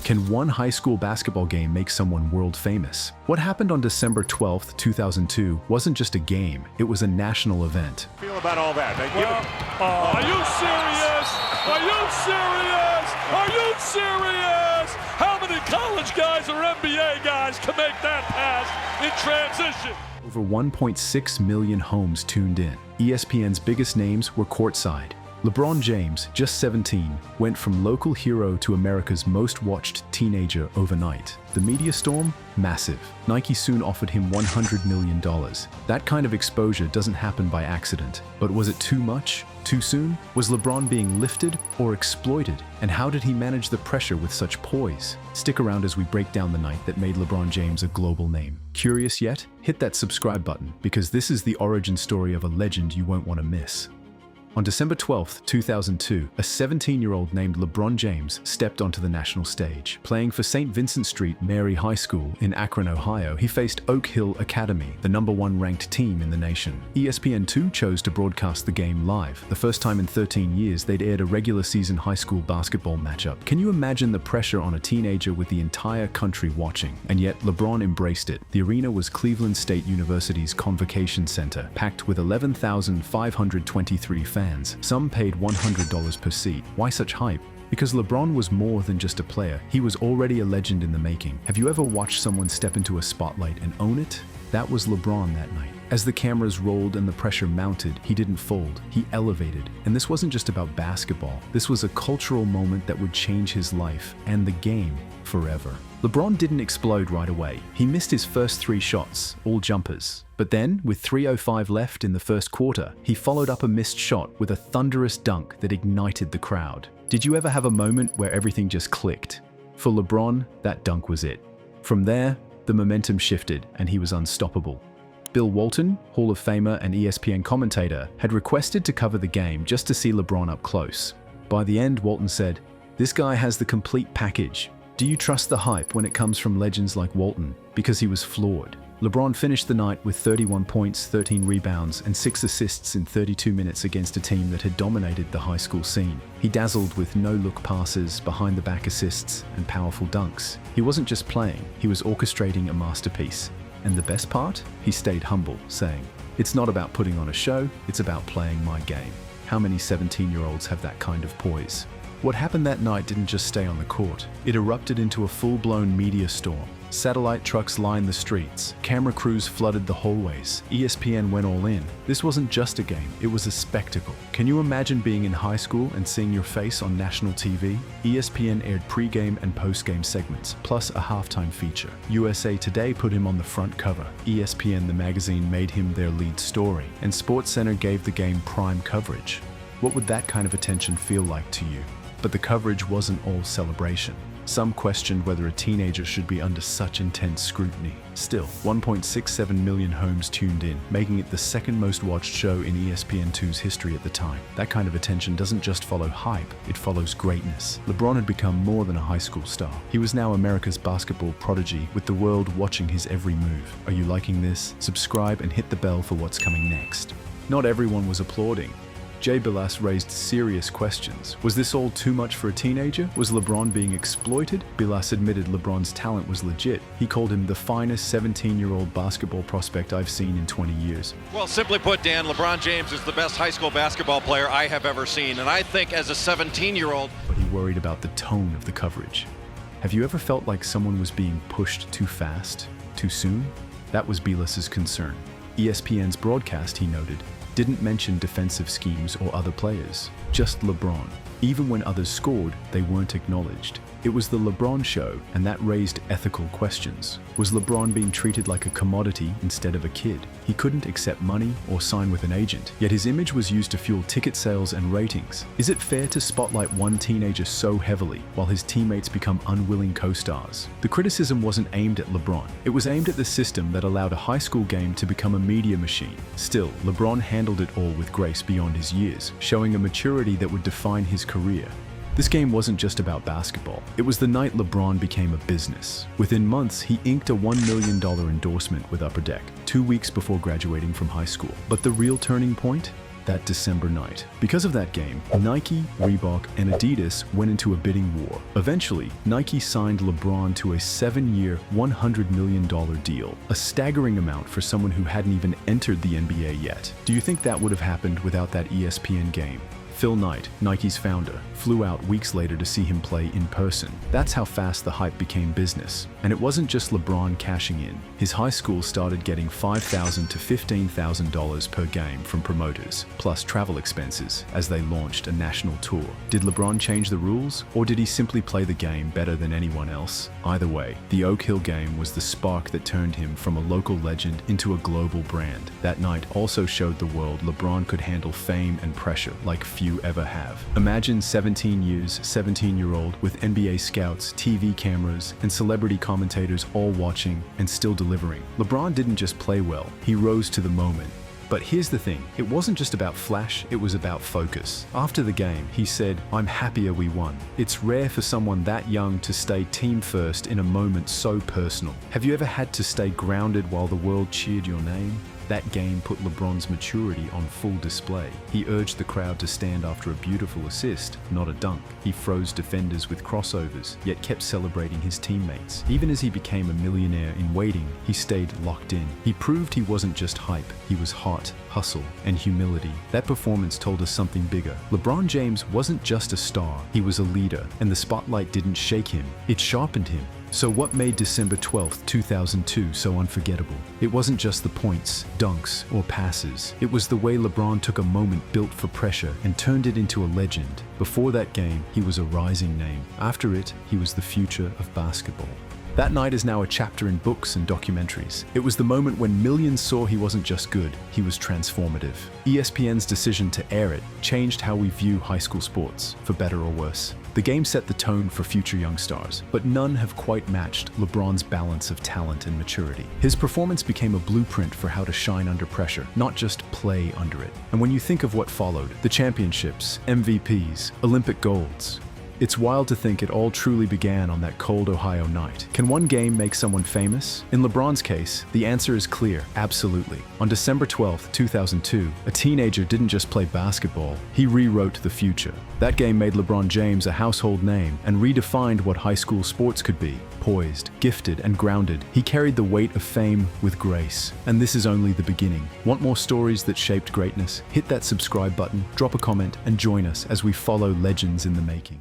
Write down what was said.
Can one high school basketball game make someone world famous? What happened on December 12th, 2002 wasn't just a game, it was a national event. Feel about all that? Are you serious? Are you serious? Are you serious? How many college guys or NBA guys can make that pass in transition? Over 1.6 million homes tuned in. ESPN's biggest names were courtside. LeBron James, just 17, went from local hero to America's most watched teenager overnight. The media storm? Massive. Nike soon offered him $100 million. That kind of exposure doesn't happen by accident. But was it too much? Too soon? Was LeBron being lifted or exploited? And how did he manage the pressure with such poise? Stick around as we break down the night that made LeBron James a global name. Curious yet? Hit that subscribe button, because this is the origin story of a legend you won't want to miss. On December 12, 2002, a 17-year-old named LeBron James stepped onto the national stage. Playing for St. Vincent Street Mary High School in Akron, Ohio, he faced Oak Hill Academy, the #1 ranked team in the nation. ESPN2 chose to broadcast the game live. The first time in 13 years they'd aired a regular season high school basketball matchup. Can you imagine the pressure on a teenager with the entire country watching? And yet LeBron embraced it. The arena was Cleveland State University's Convocation Center, packed with 11,523 fans. Some paid $100 per seat. Why such hype? Because LeBron was more than just a player. He was already a legend in the making. Have you ever watched someone step into a spotlight and own it? That was LeBron that night. As the cameras rolled and the pressure mounted, he didn't fold, he elevated. And this wasn't just about basketball. This was a cultural moment that would change his life and the game forever. LeBron didn't explode right away. He missed his first 3 shots, all jumpers. But then, with 3:05 left in the first quarter, he followed up a missed shot with a thunderous dunk that ignited the crowd. Did you ever have a moment where everything just clicked? For LeBron, that dunk was it. From there, the momentum shifted and he was unstoppable. Bill Walton, Hall of Famer and ESPN commentator, had requested to cover the game just to see LeBron up close. By the end, Walton said, "This guy has the complete package." Do you trust the hype when it comes from legends like Walton? Because he was flawed. LeBron finished the night with 31 points, 13 rebounds, and 6 assists in 32 minutes against a team that had dominated the high school scene. He dazzled with no-look passes, behind-the-back assists, and powerful dunks. He wasn't just playing, he was orchestrating a masterpiece. And the best part? He stayed humble, saying, "It's not about putting on a show, it's about playing my game." How many 17-year-olds have that kind of poise? What happened that night didn't just stay on the court. It erupted into a full-blown media storm. Satellite trucks lined the streets. Camera crews flooded the hallways. ESPN went all in. This wasn't just a game, it was a spectacle. Can you imagine being in high school and seeing your face on national TV? ESPN aired pre-game and post-game segments, plus a halftime feature. USA Today put him on the front cover. ESPN, the magazine, made him their lead story. And SportsCenter gave the game prime coverage. What would that kind of attention feel like to you? But the coverage wasn't all celebration. Some questioned whether a teenager should be under such intense scrutiny. Still, 1.67 million homes tuned in, making it the second most watched show in ESPN2's history at the time. That kind of attention doesn't just follow hype, it follows greatness. LeBron had become more than a high school star. He was now America's basketball prodigy, with the world watching his every move. Are you liking this? Subscribe and hit the bell for what's coming next. Not everyone was applauding. Jay Bilas raised serious questions. Was this all too much for a teenager? Was LeBron being exploited? Bilas admitted LeBron's talent was legit. He called him the finest 17-year-old basketball prospect I've seen in 20 years. Well, simply put, Dan, LeBron James is the best high school basketball player I have ever seen. And I think as a 17-year-old... But he worried about the tone of the coverage. Have you ever felt like someone was being pushed too fast, too soon? That was Bilas's concern. ESPN's broadcast, he noted, didn't mention defensive schemes or other players, just LeBron. Even when others scored, they weren't acknowledged. It was the LeBron show, and that raised ethical questions. Was LeBron being treated like a commodity instead of a kid? He couldn't accept money or sign with an agent, yet his image was used to fuel ticket sales and ratings. Is it fair to spotlight one teenager so heavily while his teammates become unwilling co-stars? The criticism wasn't aimed at LeBron. It was aimed at the system that allowed a high school game to become a media machine. Still, LeBron handled it all with grace beyond his years, showing a maturity that would define his career. This game wasn't just about basketball. It was the night LeBron became a business. Within months, he inked a $1 million endorsement with Upper Deck, 2 weeks before graduating from high school. But the real turning point? that December night. Because of that game, Nike, Reebok, and Adidas went into a bidding war. Eventually, Nike signed LeBron to a 7-year, $100 million deal, a staggering amount for someone who hadn't even entered the NBA yet. Do you think that would have happened without that ESPN game? Phil Knight, Nike's founder, flew out weeks later to see him play in person. That's how fast the hype became business. And it wasn't just LeBron cashing in. His high school started getting $5,000 to $15,000 per game from promoters, plus travel expenses, as they launched a national tour. Did LeBron change the rules, or did he simply play the game better than anyone else? Either way, the Oak Hill game was the spark that turned him from a local legend into a global brand. That night also showed the world LeBron could handle fame and pressure like few ever have. Imagine 17-year-old with NBA scouts, TV cameras, and celebrity commentators all watching and still delivering. LeBron didn't just play well, he rose to the moment. But here's the thing, it wasn't just about flash, it was about focus. After the game, he said, "I'm happier we won." It's rare for someone that young to stay team first in a moment so personal. Have you ever had to stay grounded while the world cheered your name? That game put LeBron's maturity on full display. He urged the crowd to stand after a beautiful assist, not a dunk. He froze defenders with crossovers, yet kept celebrating his teammates. Even as he became a millionaire in waiting, he stayed locked in. He proved he wasn't just hype, he was heart, hustle, and humility. That performance told us something bigger. LeBron James wasn't just a star, he was a leader, and the spotlight didn't shake him, it sharpened him. So what made December 12, 2002 so unforgettable? It wasn't just the points, dunks, or passes. It was the way LeBron took a moment built for pressure and turned it into a legend. Before that game, he was a rising name. After it, he was the future of basketball. That night is now a chapter in books and documentaries. It was the moment when millions saw he wasn't just good, he was transformative. ESPN's decision to air it changed how we view high school sports, for better or worse. The game set the tone for future young stars, but none have quite matched LeBron's balance of talent and maturity. His performance became a blueprint for how to shine under pressure, not just play under it. And when you think of what followed, the championships, MVPs, Olympic golds, it's wild to think it all truly began on that cold Ohio night. Can one game make someone famous? In LeBron's case, the answer is clear, absolutely. On December 12, 2002, a teenager didn't just play basketball, he rewrote the future. That game made LeBron James a household name and redefined what high school sports could be. Poised, gifted, and grounded, he carried the weight of fame with grace. And this is only the beginning. Want more stories that shaped greatness? Hit that subscribe button, drop a comment, and join us as we follow legends in the making.